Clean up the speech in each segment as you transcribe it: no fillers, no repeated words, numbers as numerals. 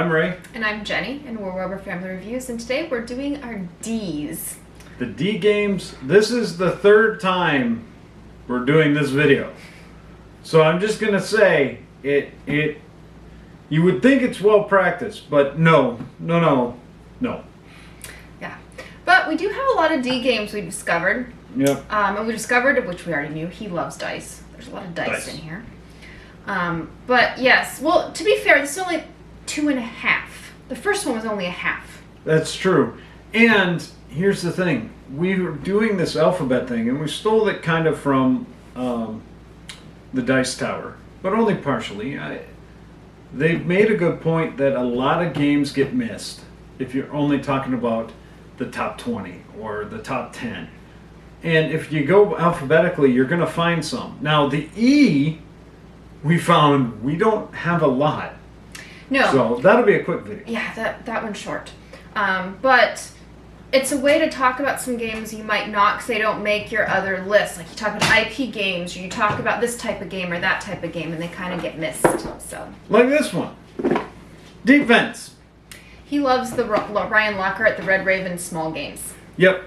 I'm Ray. And I'm Jenny, and we're Rubber Family Reviews, and today we're doing our D's. The D games, this is the third time we're doing this video. So I'm just going to say, you would think it's well practiced, but no. Yeah, but we do have a lot of D games we discovered. Yep. And we discovered, which we already knew, he loves dice. There's a lot of dice in here. But yes, well, to be fair, this is only 2.5. The first one was only a half. That's true. And here's the thing. We were doing this alphabet thing, and we stole it kind of from the Dice Tower, but only partially. They've made a good point that a lot of games get missed if you're only talking about the top 20 or the top 10. And if you go alphabetically, you're going to find some. Now, the E, we found we don't have a lot. No. So that'll be a quick video. Yeah, that one's short. But it's a way to talk about some games you might not, because they don't make your other list. Like you talk about IP games, or you talk about this type of game or that type of game, and they kind of get missed. So. Like this one. Defense. He loves the Ryan Lockhart, the Red Raven small games. Yep.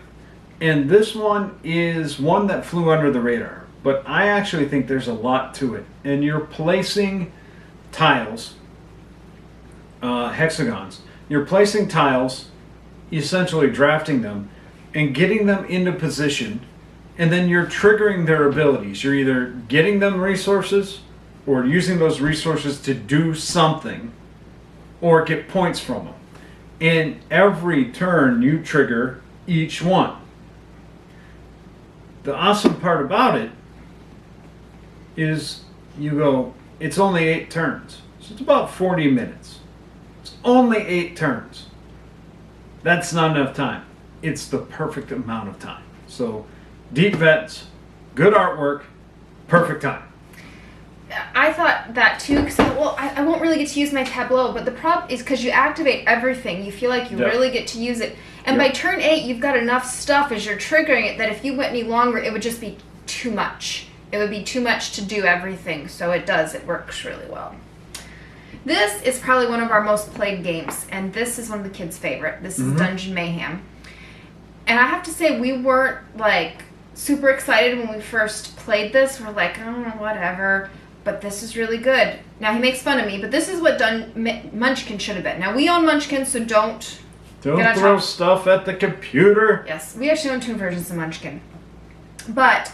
And this one is one that flew under the radar. But I actually think there's a lot to it. And you're placing tiles, hexagons. You're placing tiles, essentially drafting them, and getting them into position. And then you're triggering their abilities. You're either getting them resources or using those resources to do something or get points from them. And every turn you trigger each one. The awesome part about it is you go, it's only 8 turns. So it's about 40 minutes. It's only 8 turns. That's not enough time. It's the perfect amount of time. So deep vets, good artwork, perfect time. I thought that too, because I won't really get to use my tableau, but the problem is because you activate everything, you feel like you really get to use it. And by turn 8, you've got enough stuff as you're triggering it that if you went any longer, it would just be too much. It would be too much to do everything, so it works really well. This is probably one of our most played games, and this is one of the kids' favorite. This is Dungeon Mayhem. And I have to say, we weren't, like, super excited when we first played this. We're like, oh, whatever. But this is really good. Now, he makes fun of me, but this is what Munchkin should have been. Now, we own Munchkin, so don't throw stuff at the computer. Yes, we actually own 2 versions of Munchkin. But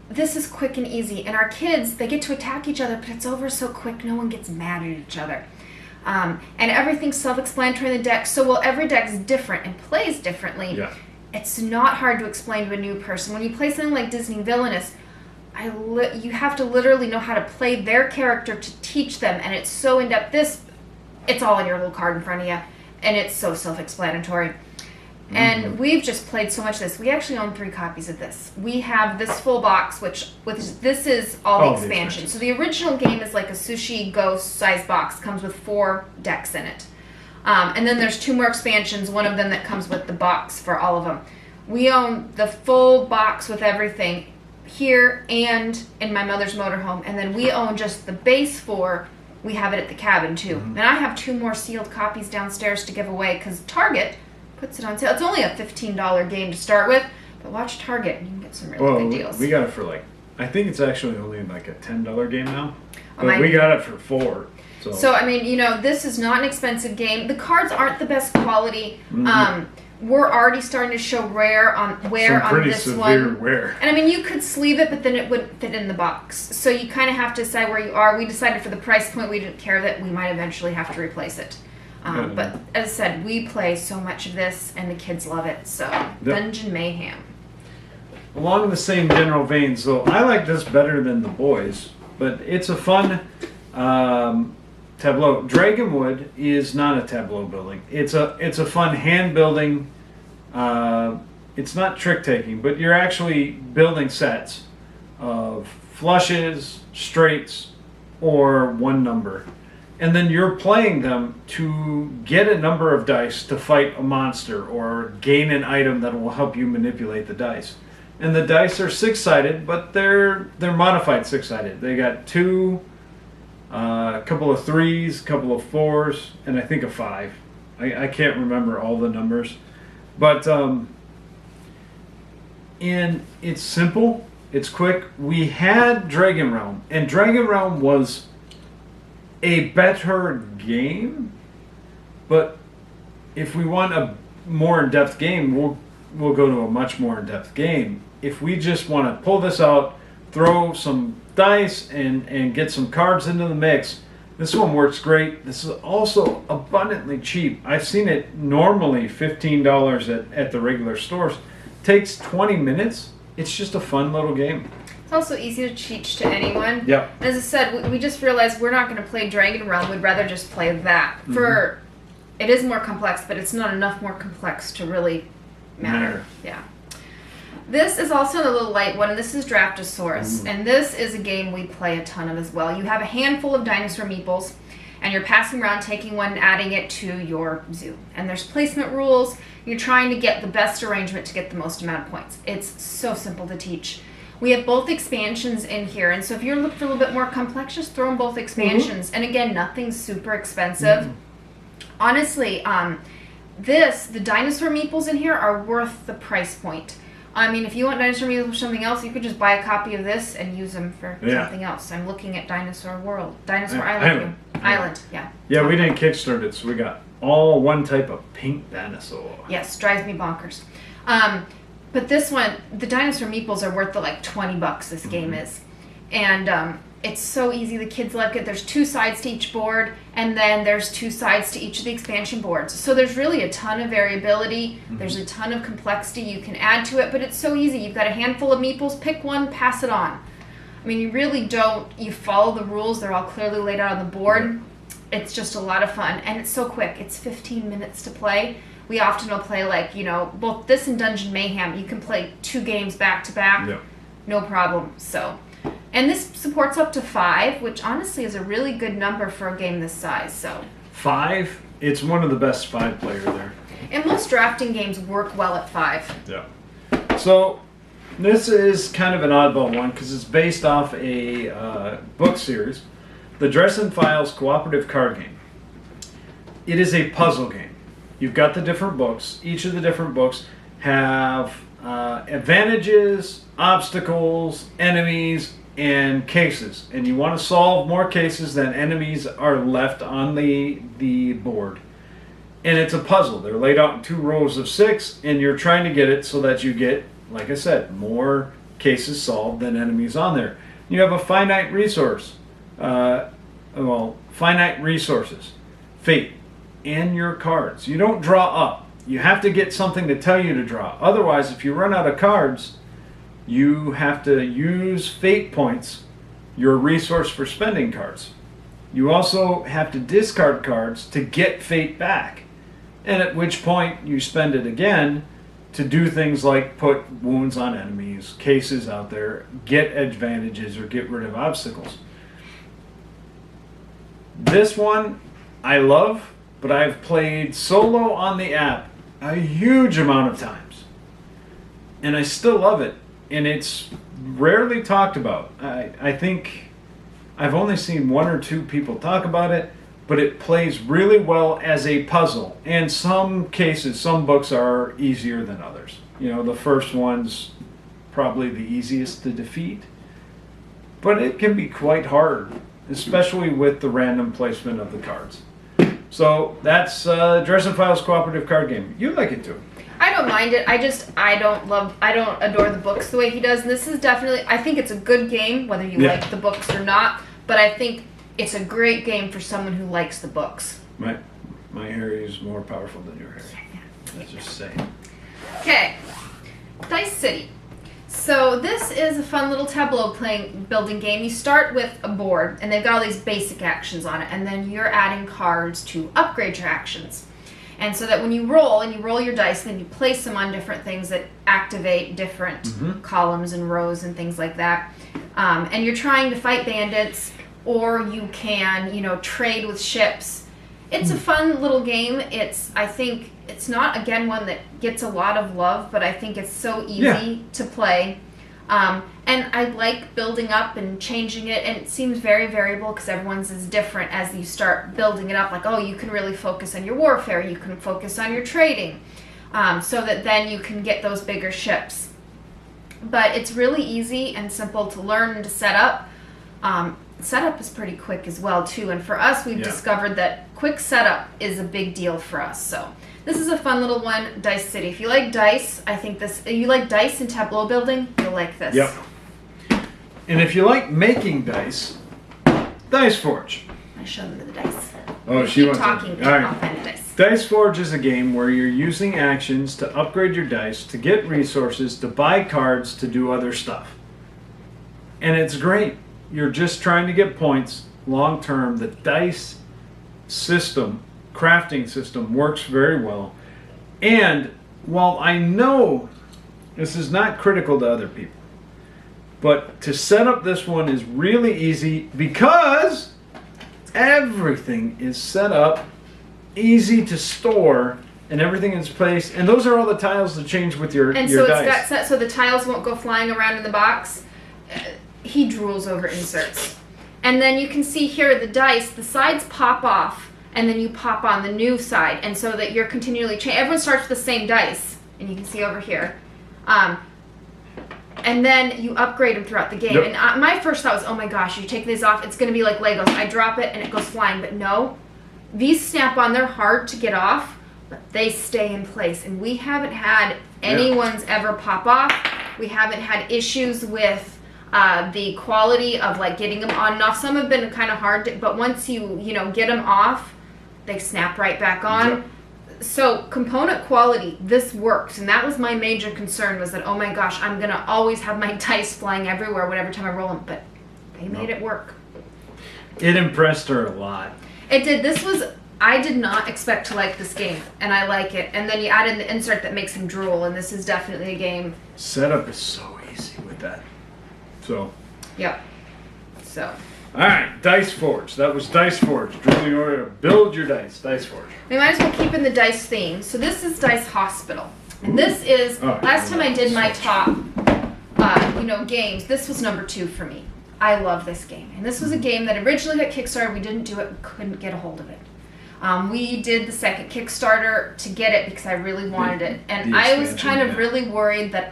this is quick and easy. And our kids, they get to attack each other, but it's over so quick, no one gets mad at each other. And everything's self-explanatory in the deck. So while every deck's different and plays differently, it's not hard to explain to a new person. When you play something like Disney Villainous, you have to literally know how to play their character to teach them, and it's so in-depth. It's all on your little card in front of you, and it's so self-explanatory. And we've just played so much of this. We actually own 3 copies of this. We have this full box, this is all the expansions. So the original game is like a Sushi Ghost size box, comes with 4 decks in it. And then there's 2 more expansions, one of them that comes with the box for all of them. We own the full box with everything here and in my mother's motorhome, and then we own just the base 4. We have it at the cabin too. And I have 2 more sealed copies downstairs to give away because Target puts it on sale. It's only a $15 game to start with, but watch Target and you can get some really good deals. We got it for I think it's actually only like a $10 game now, but we got it for 4. So I mean, this is not an expensive game. The cards aren't the best quality. We're already starting to show wear on this one. Wear. And I mean, you could sleeve it, but then it wouldn't fit in the box. So you kind of have to decide where you are. We decided for the price point, we didn't care that we might eventually have to replace it. But as I said, we play so much of this, and the kids love it. So Dungeon Mayhem. Along the same general veins, though, I like this better than the boys, but it's a fun tableau. Dragonwood is not a tableau building. It's a fun hand building. It's not trick taking, but you're actually building sets of flushes, straights, or 1 number. And then you're playing them to get a number of dice to fight a monster or gain an item that will help you manipulate the dice. And the dice are 6-sided, but they're modified 6-sided. They got 2 a couple of 3s, a couple of 4s, and I think a 5. I can't remember all the numbers. But, and it's simple, it's quick. We had Dragon Realm, and Dragon Realm was a better game, but if we want a more in-depth game, we'll go to a much more in-depth game. If we just want to pull this out, throw some dice, and get some cards into the mix, this one works great. This is also abundantly cheap. I've seen it normally $15 at the regular stores. Takes 20 minutes. It's just a fun little game. It's also easy to teach to anyone. Yep. As I said, we just realized we're not going to play Dragon Realm. We'd rather just play that. It is more complex, but it's not enough more complex to really matter. Yeah. This is also a little light one, and this is Draptosaurus. And this is a game we play a ton of as well. You have a handful of dinosaur meeples, and you're passing around, taking one, and adding it to your zoo. And there's placement rules. You're trying to get the best arrangement to get the most amount of points. It's so simple to teach. We have both expansions in here, and so if you're looking for a little bit more complex, just throw in both expansions. And again, nothing's super expensive. Honestly, the dinosaur meeples in here are worth the price point. I mean, if you want dinosaur meeples for something else, you could just buy a copy of this and use them for something else. I'm looking at Dinosaur Island. Yeah. Yeah, we didn't kickstart it, so we got all one type of pink dinosaur. Yes, drives me bonkers. But this one, the dinosaur meeples are worth the like $20 this game is. And it's so easy. The kids like it. There's 2 sides to each board, and then there's 2 sides to each of the expansion boards. So there's really a ton of variability. There's a ton of complexity you can add to it, but it's so easy. You've got a handful of meeples. Pick one, pass it on. I mean, you really don't. You follow the rules. They're all clearly laid out on the board. It's just a lot of fun, and it's so quick. It's 15 minutes to play. We often will play like, both this and Dungeon Mayhem. You can play 2 games back to back. No problem. So. And this supports up to 5, which honestly is a really good number for a game this size. So 5, it's one of the best 5-player there. And most drafting games work well at 5. Yeah. So this is kind of an oddball one because it's based off a book series, the Dress and Files Cooperative Card Game. It is a puzzle game. You've got the different books. Each of the different books have advantages, obstacles, enemies, and cases, and you want to solve more cases than enemies are left on the board. And it's a puzzle. They're laid out in 2 rows of 6, and you're trying to get it so that you get, like I said, more cases solved than enemies on there. You have a finite resource, finite resources, fate, and your cards. You don't draw up. You have to get something to tell you to draw. Otherwise, if you run out of cards, you have to use fate points, your resource for spending cards. You also have to discard cards to get fate back, and at which point you spend it again to do things like put wounds on enemies, cases out there, get advantages, or get rid of obstacles. This one I love, but I've played solo on the app a huge amount of times, and I still love it. And it's rarely talked about. I think I've only seen 1 or 2 people talk about it, but it plays really well as a puzzle. And some cases, some books are easier than others. The first one's probably the easiest to defeat, but it can be quite hard, especially with the random placement of the cards. So that's Dress and Files Cooperative Card Game. You like it too. I don't mind it. I don't adore the books the way he does. This is definitely, I think it's a good game, whether you like the books or not, but I think it's a great game for someone who likes the books. My Harry is more powerful than your Harry. That's just saying. Okay, Dice City. So this is a fun little tableau building game. You start with a board, and they've got all these basic actions on it, and then you're adding cards to upgrade your actions. And so that when you roll your dice, then you place them on different things that activate different columns and rows and things like that. And you're trying to fight bandits, or you can, trade with ships. It's a fun little game. I think it's not, again, one that gets a lot of love, but I think it's so easy to play. And I like building up and changing it, and it seems very variable because everyone's is different as you start building it up. Like, oh, you can really focus on your warfare, you can focus on your trading, so that then you can get those bigger ships. But it's really easy and simple to learn and to set up. Setup is pretty quick as well too, and for us we've discovered that quick setup is a big deal for us. So this is a fun little one, Dice City. If you like dice, I think this, you like dice and tableau building, you'll like this. Yep. And if you like making dice, Dice Forge. I show them the dice. Oh, she wants talking. All right. I'll find the dice. Dice Forge is a game where you're using actions to upgrade your dice, to get resources, to buy cards, to do other stuff. And it's great. You're just trying to get points long term. The dice system, crafting system, works very well. And while I know this is not critical to other people, but to set up this one is really easy because everything is set up, easy to store, and everything is placed. And those are all the tiles to change with your and your so dice. it's got set so the tiles won't go flying around in the box. He drools over inserts. And then you can see here the dice, the sides pop off, and then you pop on the new side. And so that you're continually changing. Everyone starts with the same dice, and you can see over here. And then you upgrade them throughout the game. Yep. And my first thought was, oh my gosh, you take these off, it's going to be like Legos. I drop it and it goes flying. But no, these snap on. They're hard to get off, but they stay in place. And we haven't had anyone's ever pop off. We haven't had issues with the quality of like getting them on and off. Some have been kind of hard, but once you get them off, they snap right back on. Yep. So component quality, this works, and that was my major concern, was that, oh my gosh, I'm gonna always have my dice flying everywhere whenever time I roll them, but they made it work. It impressed her a lot. It did. I did not expect to like this game, and I like it. And then you add in the insert that makes him drool, and this is definitely a game. Setup is so easy with that. So. Yep. So. All right, Dice Forge. That was Dice Forge. Drooling order to build your dice. Dice Forge. We might as well keep in the dice theme. So this is Dice Hospital. And this is, last time I did my top, games, this was number 2 for me. I love this game. And this was a game that originally got Kickstarter. We didn't do it. We couldn't get a hold of it. We did the second Kickstarter to get it because I really wanted it. And I was kind of really worried that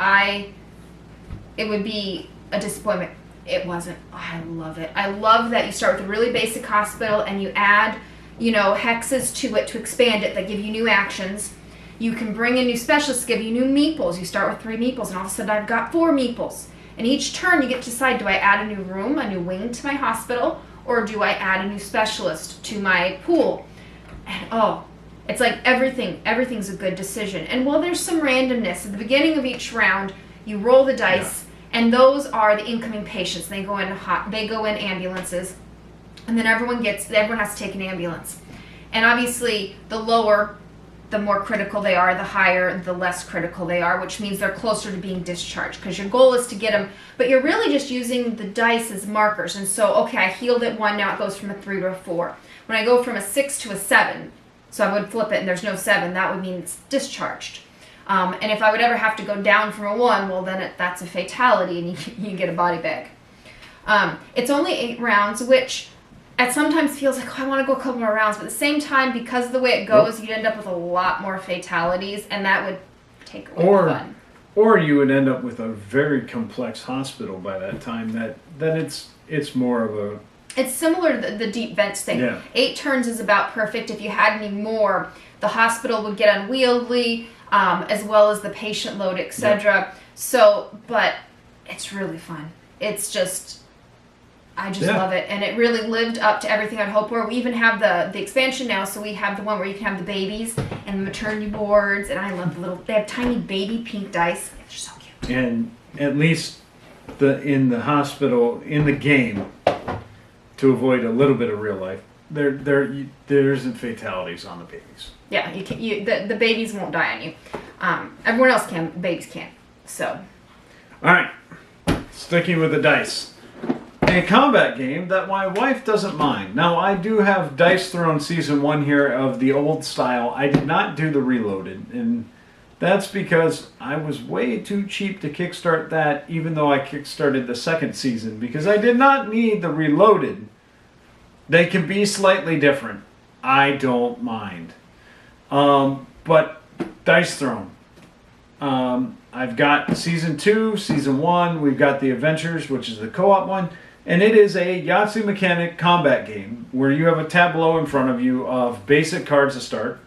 it would be a disappointment. It wasn't. Oh, I love it. I love that you start with a really basic hospital and you add, hexes to it to expand it that give you new actions. You can bring in new specialists, give you new meeples. You start with 3 meeples and all of a sudden I've got 4 meeples. And each turn you get to decide, do I add a new room, a new wing to my hospital, or do I add a new specialist to my pool? And it's like everything's a good decision. And while there's some randomness, at the beginning of each round, you roll the dice. Yeah. And those are the incoming patients. They go in ambulances, and then everyone has to take an ambulance. And obviously, the lower, the more critical they are, the higher, the less critical they are, which means they're closer to being discharged. Because your goal is to get them, but you're really just using the dice as markers. And so, okay, I healed at 1, now it goes from a 3 to a 4. When I go from a 6 to a 7, so I would flip it and there's no 7, that would mean it's discharged. And if I would ever have to go down from a 1, well then that's a fatality and you get a body bag. It's only 8 rounds, which sometimes feels like, I want to go a couple more rounds, but at the same time, because of the way it goes, you'd end up with a lot more fatalities, and that would take away the fun. Or you would end up with a very complex hospital by that time. Then it's more of a... It's similar to the deep vents thing. Yeah. 8 turns is about perfect. If you had any more, the hospital would get unwieldy, as well as the patient load, etc. Yeah. So, but it's really fun. It's just, I just love it. And it really lived up to everything I'd hoped for. We even have the expansion now, so we have the one where you can have the babies and the maternity boards, and I love they have tiny baby pink dice. They're so cute. And at least in the hospital, in the game, to avoid a little bit of real life, there isn't fatalities on the babies. Yeah, the babies won't die on you. Everyone else can, babies can't. So. All right, sticking with the dice. A combat game that my wife doesn't mind. Now, I do have Dice Throne Season 1 here of the old style. I did not do the Reloaded, and That's because I was way too cheap to kickstart that, even though I kickstarted the second season, because I did not need the Reloaded. They can be slightly different. I don't mind. But Dice Throne. I've got Season 2, Season 1. We've got the Adventures, which is the co-op one. And it is a Yahtzee mechanic combat game where you have a tableau in front of you of basic cards to start.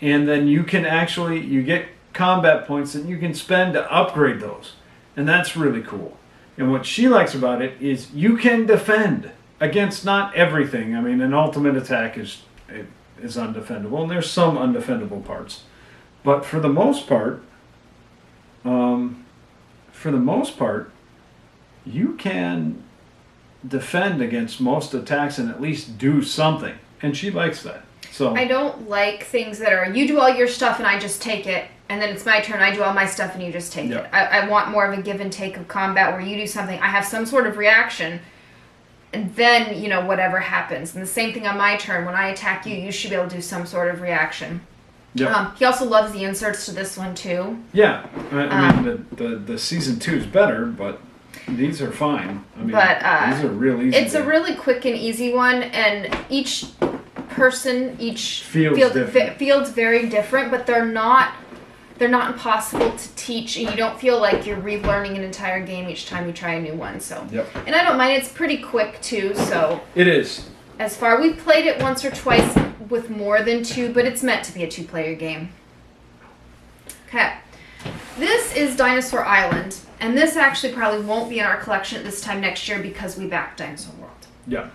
And then you can you get combat points that you can spend to upgrade those. And that's really cool. And what she likes about it is you can defend against not everything. I mean, an ultimate attack is undefendable, and there's some undefendable parts. But for the most part, you can defend against most attacks and at least do something. And she likes that. So I don't like things that are, you do all your stuff and I just take it, and then it's my turn, I do all my stuff and you just take it. I want more of a give and take of combat where you do something, I have some sort of reaction, and then, whatever happens. And the same thing on my turn. When I attack you, you should be able to do some sort of reaction. Yep. He also loves the inserts to this one, too. Yeah. I mean, the Season 2 is better, but these are fine. I mean, these are real easy. It's a really quick and easy one, and each person, each field's very different, but they're not impossible to teach, and you don't feel like you're relearning an entire game each time you try a new one. So, and I don't mind. It's pretty quick too. So it is. As far, we've played it once or twice with more than two, but it's meant to be a 2-player game. Okay, this is Dinosaur Island, and this actually probably won't be in our collection at this time next year because we backed Dinosaur World. Yeah.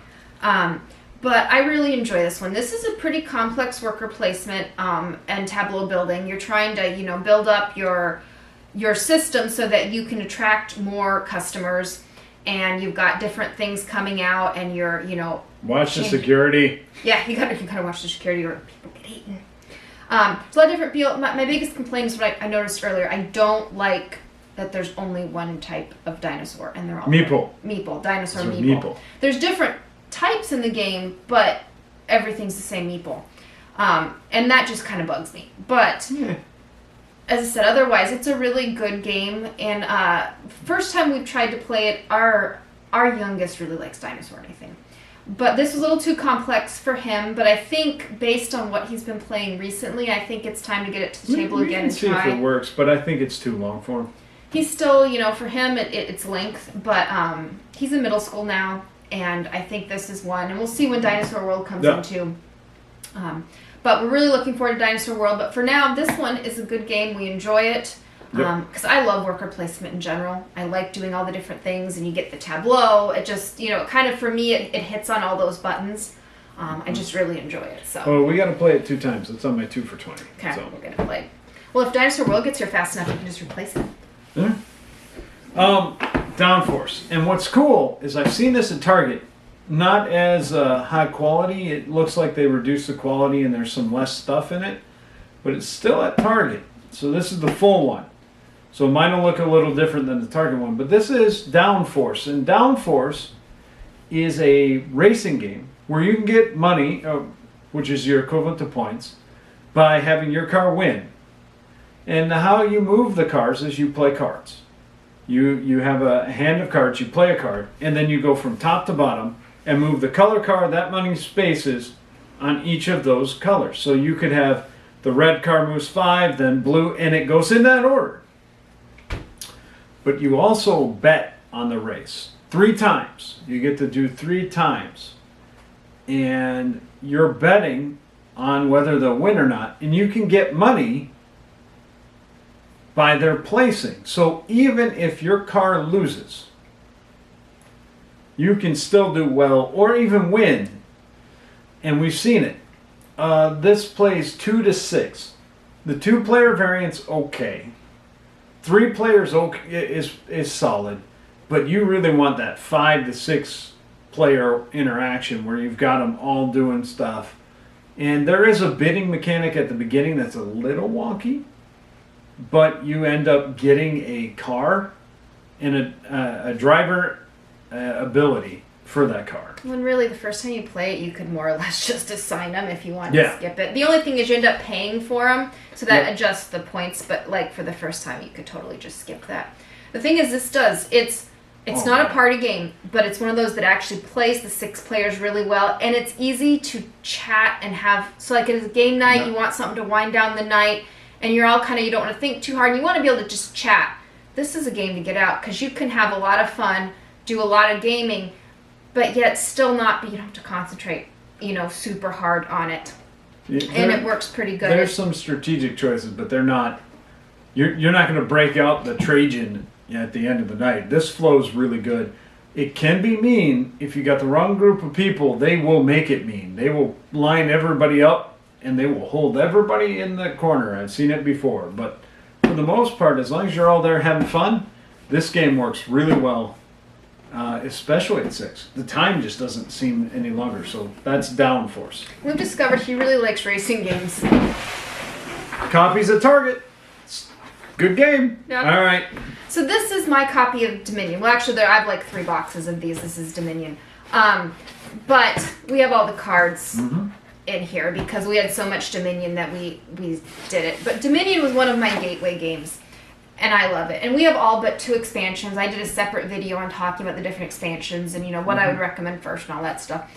But I really enjoy this one. This is a pretty complex worker placement and tableau building. You're trying to, build up your system so that you can attract more customers, and you've got different things coming out, and you're, watch the security. Yeah, you gotta watch the security or people get eaten. So a lot of different people. My biggest complaint is what I noticed earlier. I don't like that there's only one type of dinosaur, and they're all Meeple. Dinosaur meeple. There's different types in the game, but everything's the same meeple, and that just kind of bugs me. But as I said, otherwise it's a really good game. And first time we've tried to play it, our youngest really likes dinosaur anything, but this was a little too complex for him. But I think based on what he's been playing recently, I think it's time to get it to the table again and see if it works. But I think it's too long for him. He's still, for him it's length, but he's in middle school now. And I think this is one, and we'll see when Dinosaur World comes in too. But we're really looking forward to Dinosaur World. But for now, this one is a good game. We enjoy it because I love worker placement in general. I like doing all the different things, and you get the tableau. It just, kind of for me, it hits on all those buttons. I just really enjoy it. So. Oh, we got to play it 2 times. It's on my 2 for 20. Okay, so. We're gonna play. Well, if Dinosaur World gets here fast enough, you can just replace it. Downforce. And what's cool is I've seen this at Target. Not as high quality. It looks like they reduced the quality and there's some less stuff in it. But it's still at Target. So this is the full one. So mine will look a little different than the Target one. But this is Downforce. And Downforce is a racing game where you can get money, which is your equivalent to points, by having your car win. And how you move the cars is you play cards. You have a hand of cards, you play a card, and then you go from top to bottom and move the color card that many spaces on each of those colors. So you could have the red car moves 5, then blue, and it goes in that order. But you also bet on the race 3 times. You get to do 3 times. And you're betting on whether they'll win or not. And you can get money by their placing. So even if your car loses, you can still do well or even win. And we've seen it. This plays 2 to 6. The 2-player variant's okay. 3 players is solid. But you really want that 5 to 6 player interaction where you've got them all doing stuff. And there is a bidding mechanic at the beginning that's a little wonky. But you end up getting a car and a driver ability for that card. When really the first time you play it, you could more or less just assign them if you want Yeah. to skip it. The only thing is you end up paying for them, so that Yep. adjusts the points. But like for the first time, you could totally just skip that. The thing is, it's not a party game, but it's one of those that actually plays the 6 players really well, and it's easy to chat and have. So like it's a game night, Yep. you want something to wind down the night, and you're all kind of, you don't want to think too hard, and you want to be able to just chat. This is a game to get out because you can have a lot of fun, do a lot of gaming, but yet still not be, you don't have to concentrate, super hard on it. And it works pretty good. There's some strategic choices, but they're not. You're not going to break out the Trajan at the end of the night. This flows really good. It can be mean if you got the wrong group of people. They will make it mean. They will line everybody up and they will hold everybody in the corner. I've seen it before, but for the most part, as long as you're all there having fun, this game works really well. Especially at 6. The time just doesn't seem any longer, so that's Downforce. We've discovered he really likes racing games. Copies at Target. Good game. Yep. All right. So this is my copy of Dominion. Well, actually, I have like 3 boxes of these. This is Dominion. But we have all the cards in here because we had so much Dominion that we did it. But Dominion was one of my gateway games, and I love it. And we have all but 2 expansions. I did a separate video on talking about the different expansions and what I would recommend first and all that stuff.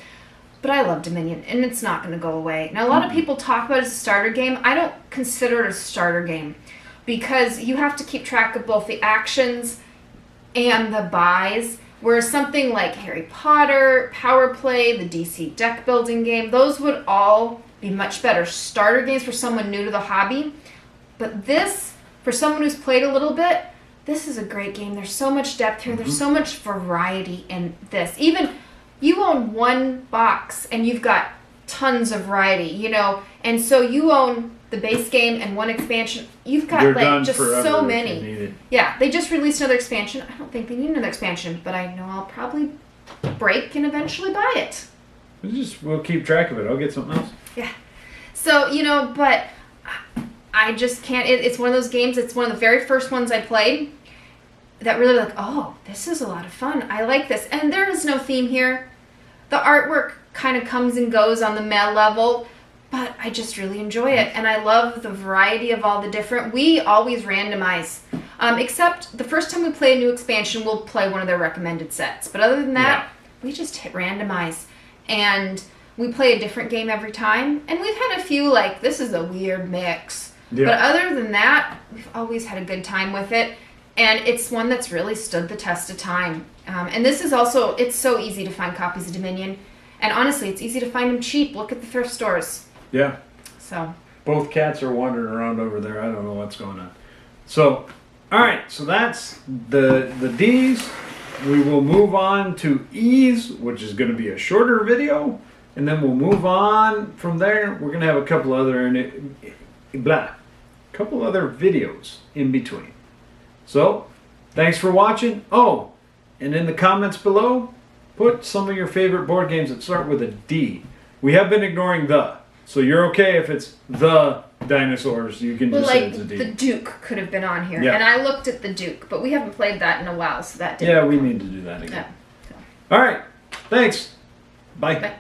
But I love Dominion, and it's not going to go away. Now, a lot of people talk about it as a starter game. I don't consider it a starter game because you have to keep track of both the actions and the buys. Whereas something like Harry Potter, Power Play, the DC deck building game, those would all be much better starter games for someone new to the hobby. But this, for someone who's played a little bit, this is a great game. There's so much depth here. There's so much variety in this. Even you own 1 box and you've got tons of variety, and so you own the base game and 1 expansion. You've got You're like done just forever so if many. you need it. Yeah, they just released another expansion. I don't think they need another expansion, but I know I'll probably break and eventually buy it. We'll keep track of it. I'll get something else. Yeah. So, but I just can't. It's one of those games. It's one of the very first ones I played that really oh, this is a lot of fun. I like this. And there is no theme here. The artwork kind of comes and goes on the meh level, but I just really enjoy it. And I love the variety of all the different. We always randomize. Except the first time we play a new expansion, we'll play one of their recommended sets. But other than that, we just hit randomize. And we play a different game every time. And we've had a few this is a weird mix. Yeah. But other than that, we've always had a good time with it. And it's one that's really stood the test of time. And this is also, it's so easy to find copies of Dominion. And honestly, it's easy to find them cheap. Look at the thrift stores. Yeah. So. Both cats are wandering around over there. I don't know what's going on. So, all right. So that's the D's. We will move on to E's, which is going to be a shorter video. And then we'll move on from there. We're going to have a couple other videos in between. So, thanks for watching. Oh, and in the comments below, put some of your favorite board games that start with a D. We have been ignoring the. So you're okay if it's the dinosaurs. You can just say it's a D. The Duke could have been on here. Yeah. And I looked at the Duke, but we haven't played that in a while, so that didn't. Yeah, we need to do that again. Yeah. All right. Thanks. Bye. Bye.